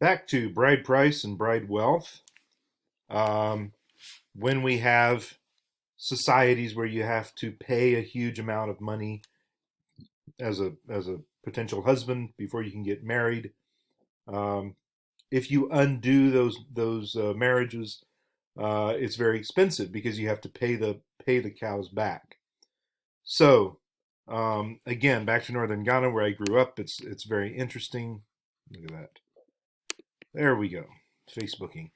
Back to bride price and bride wealth. Um, when we have societies where you have to pay a huge amount of money as a potential husband before you can get married, um, if you undo those marriages, it's very expensive because you have to pay the cows back. So again, back to northern Ghana where I grew up, it's very interesting. Look at that. There we go. Facebooking.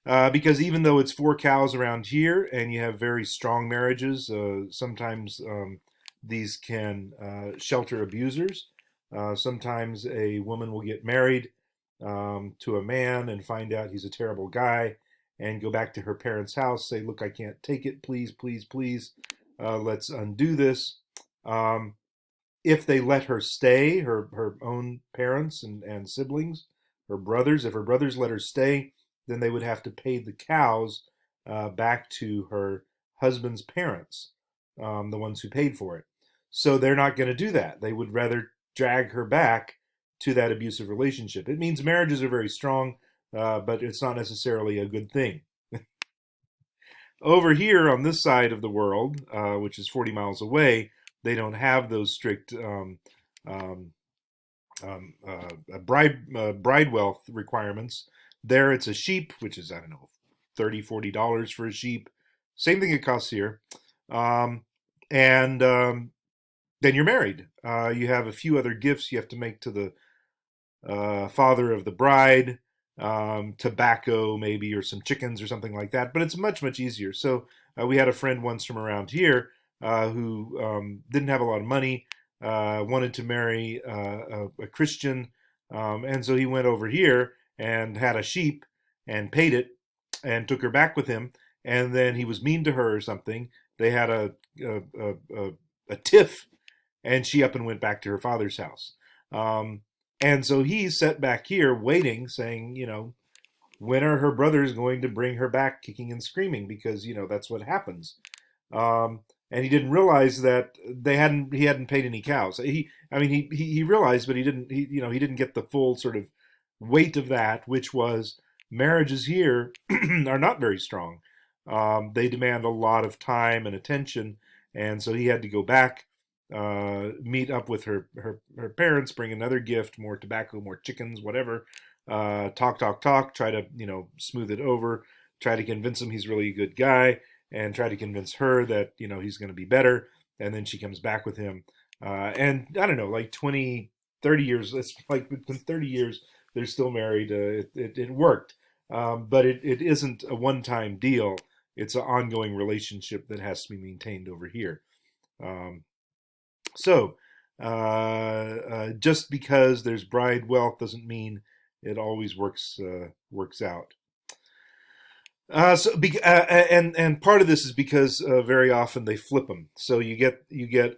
Because even though it's four cows around here and you have very strong marriages, sometimes these can shelter abusers. Sometimes a woman will get married to a man and find out he's a terrible guy and go back to her parents' house, say, "Look, I can't take it. Please, please, please, let's undo this." Um, if they let her stay, her own parents and siblings, her brothers, if her brothers let her stay, then they would have to pay the cows back to her husband's parents, the ones who paid for it. So they're not going to do that. They would rather drag her back to that abusive relationship. It means marriages are very strong, but it's not necessarily a good thing. Over here on this side of the world, which is 40 miles away, they don't have those strict um, bride wealth requirements. There, it's a sheep, which is, I don't know, $30, $40 for a sheep. Same thing it costs here. Um, and then you're married. You have a few other gifts you have to make to the father of the bride, tobacco maybe, or some chickens or something like that. But it's much, much easier. So we had a friend once from around here who didn't have a lot of money, wanted to marry a Christian. And so he went over here and had a sheep and paid it and took her back with him. And then he was mean to her or something. They had a tiff, and she up and went back to her father's house. Um, and so he's set back here waiting, saying, when are her brothers going to bring her back kicking and screaming? Because, that's what happens. Um, and he didn't realize that he hadn't paid any cows. He realized, but he didn't get the full sort of weight of that, which was marriages here are not very strong. They demand a lot of time and attention, and so he had to go back, meet up with her parents, bring another gift, more tobacco, more chickens, whatever. Talk, try to smooth it over, try to convince him he's really a good guy, and try to convince her that he's going to be better. And then she comes back with him, and I don't know, like 20, 30 years. It's like within 30 years they're still married. It worked, but it isn't a one-time deal. It's an ongoing relationship that has to be maintained over here. Um, so, just because there's bride wealth doesn't mean it always works out. And part of this is because very often they flip them. So you get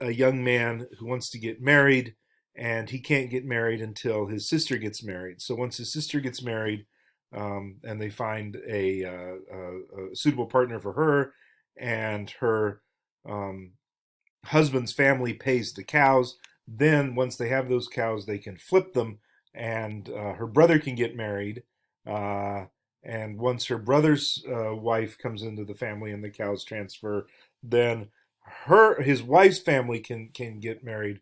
a young man who wants to get married, and he can't get married until his sister gets married. So once his sister gets married, and they find a suitable partner for her, and her um, husband's family pays the cows. Then once they have those cows, they can flip them, and her brother can get married. Uh, and once her brother's wife comes into the family and the cows transfer, then his wife's family can get married,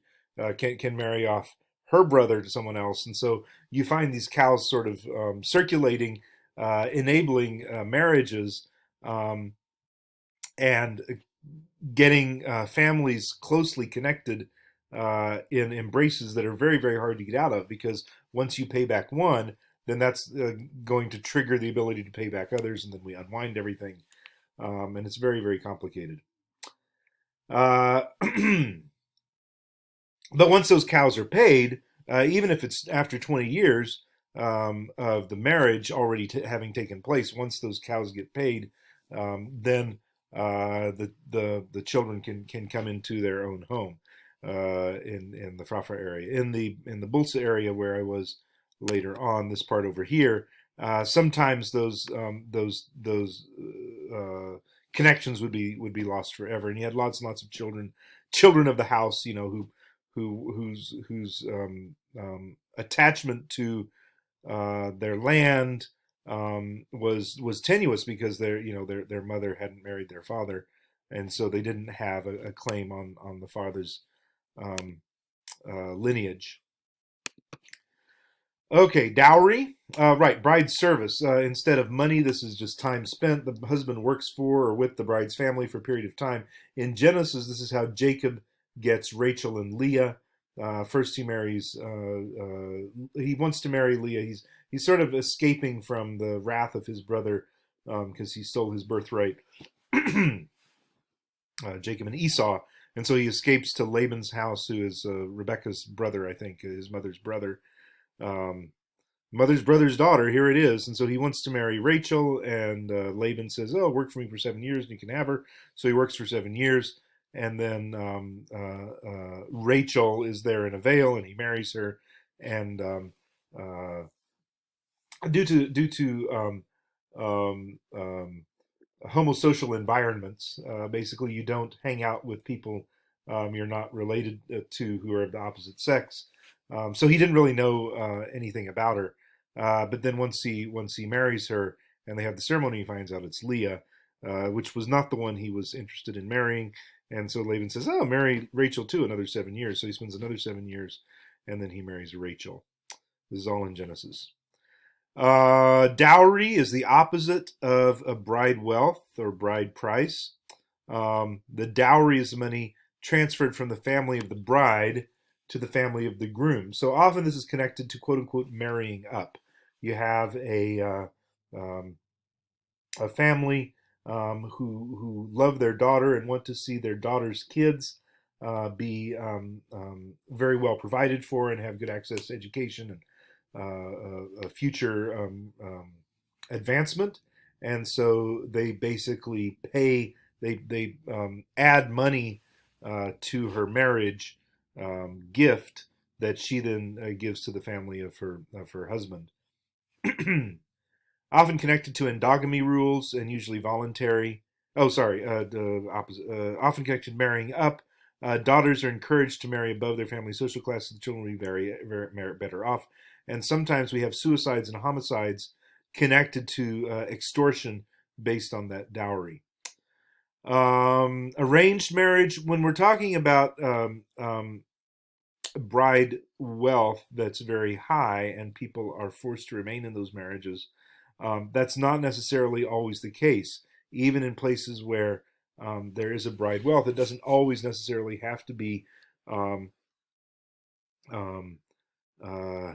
can marry off her brother to someone else, and so you find these cows sort of circulating, enabling marriages, um, and getting families closely connected in embraces that are very, very hard to get out of, because once you pay back one, then that's going to trigger the ability to pay back others, and then we unwind everything. And it's very, very complicated. Uh, but once those cows are paid, even if it's after 20 years of the marriage already having taken place, once those cows get paid, then the children can come into their own home in the Frafra area. In the Bulsa area where I was later on, this part over here, sometimes those connections would be lost forever, and you had lots and lots of children of the house, whose attachment to their land was tenuous because their mother hadn't married their father, and so they didn't have a claim on the father's um, lineage. Okay, dowry. Right, bride service. Instead of money, this is just time spent. The husband works for or with the bride's family for a period of time. In Genesis, this is how Jacob gets Rachel and Leah. First, he wants to marry Leah. He's sort of escaping from the wrath of his brother because he stole his birthright, Jacob and Esau. And so he escapes to Laban's house, who is Rebecca's brother, I think, his mother's brother. Um, Mother's brother's daughter, here it is. And so he wants to marry Rachel, and Laban says, "Oh, work for me for 7 years and you can have her." So he works for 7 years, and then Rachel is there in a veil, and he marries her. And uh, due to homosocial environments, basically you don't hang out with people you're not related to who are of the opposite sex. So he didn't really know anything about her. But then once he marries her and they have the ceremony, he finds out it's Leah, which was not the one he was interested in marrying. And so Laban says, "Oh, marry Rachel too, another 7 years." So he spends another 7 years, and then he marries Rachel. This is all in Genesis. Dowry is the opposite of a bride wealth or bride price. The dowry is money transferred from the family of the bride to the family of the groom. So often this is connected to quote unquote marrying up. You have a family who love their daughter and want to see their daughter's kids be very well provided for and have good access to education and a future advancement. And so they basically they add money to her marriage gift that she then gives to the family of her husband. Often connected to endogamy rules and usually voluntary. Oh, sorry, the opposite. Often connected to marrying up. Daughters are encouraged to marry above their family social class, so the children will be very better off. And sometimes we have suicides and homicides connected to extortion based on that dowry. Arranged marriage, when we're talking about bride wealth that's very high and people are forced to remain in those marriages, that's not necessarily always the case. Even in places where there is a bride wealth, it doesn't always necessarily have to be um, um, uh,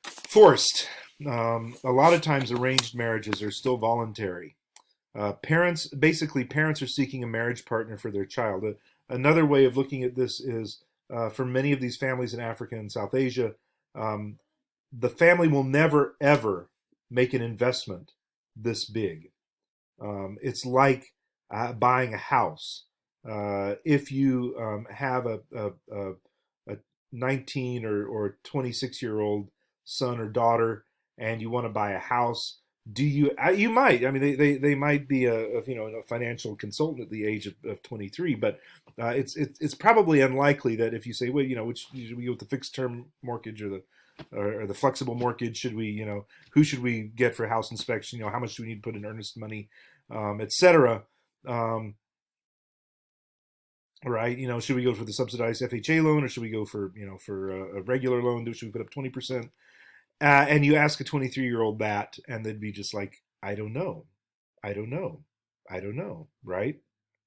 forced. A lot of times, arranged marriages are still voluntary. Parents are seeking a marriage partner for their child. Another way of looking at this is for many of these families in Africa and South Asia, um, the family will never ever make an investment this big. It's like buying a house. If you have a 19 or 26-year-old son or daughter and you want to buy a house, you might, I mean, they might be a financial consultant at the age of 23, but it's probably unlikely that if you say, well, which should we go with, the fixed term mortgage or the flexible mortgage, should we, who should we get for house inspection, how much do we need to put in earnest money, etc. um, right, should we go for the subsidized FHA loan, or should we go for a regular loan? Should we put up 20%? And you ask a 23-year-old that, and they'd be just like, "I don't know, I don't know, I don't know," right?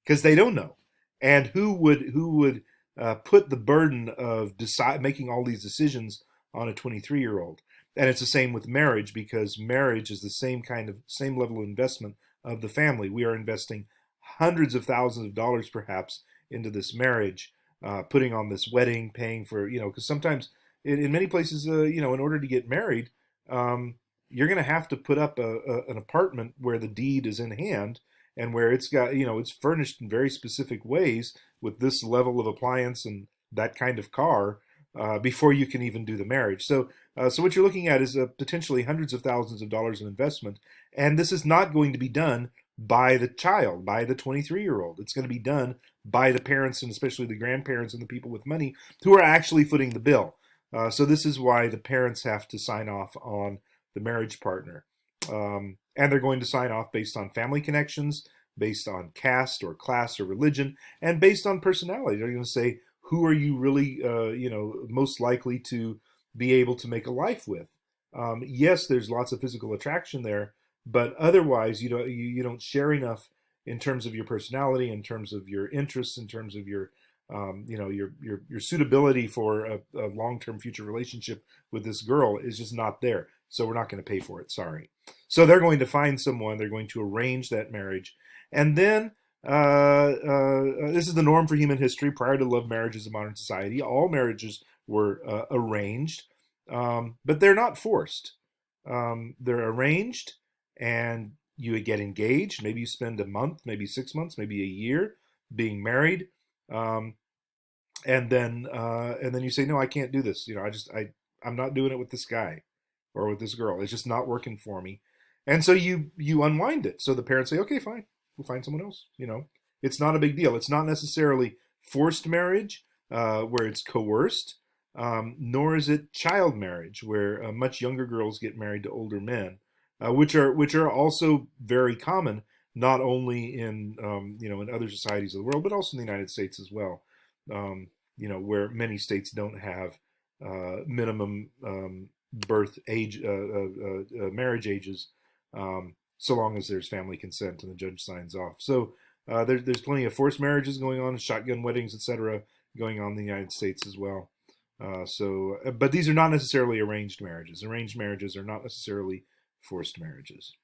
Because they don't know. And who would put the burden of making all these decisions on a 23-year-old? And it's the same with marriage, because marriage is the same level of investment of the family. We are investing hundreds of thousands of dollars, perhaps, into this marriage, putting on this wedding, paying for, because sometimes in many places, in order to get married, um, you're going to have to put up an apartment where the deed is in hand and where it's got, it's furnished in very specific ways with this level of appliance and that kind of car before you can even do the marriage. So what you're looking at is potentially hundreds of thousands of dollars of investment, and this is not going to be done by the child, by the 23-year-old. It's going to be done by the parents, and especially the grandparents and the people with money who are actually footing the bill. So this is why the parents have to sign off on the marriage partner. And they're going to sign off based on family connections, based on caste or class or religion, and based on personality. They're going to say, who are you really, most likely to be able to make a life with? Yes, there's lots of physical attraction there, but otherwise, you don't share enough in terms of your personality, in terms of your interests, in terms of your suitability for a long-term future relationship with this girl is just not there. So we're not going to pay for it. Sorry. So they're going to find someone. They're going to arrange that marriage, and then this is the norm for human history prior to love marriages in modern society. All marriages were arranged, but they're not forced. They're arranged, and you get engaged. Maybe you spend a month, maybe 6 months, maybe a year being married. Um, and then you say, no, I can't do this. I'm not doing it with this guy or with this girl. It's just not working for me. And so you unwind it. So the parents say, okay, fine, we'll find someone else. It's not a big deal. It's not necessarily forced marriage where it's coerced, nor is it child marriage where much younger girls get married to older men, which are also very common, not only in other societies of the world, but also in the United States as well. Where many states don't have minimum birth age, marriage ages, so long as there's family consent and the judge signs off. So there's plenty of forced marriages going on, shotgun weddings, etc., going on in the United States as well. But these are not necessarily arranged marriages. Arranged marriages are not necessarily forced marriages.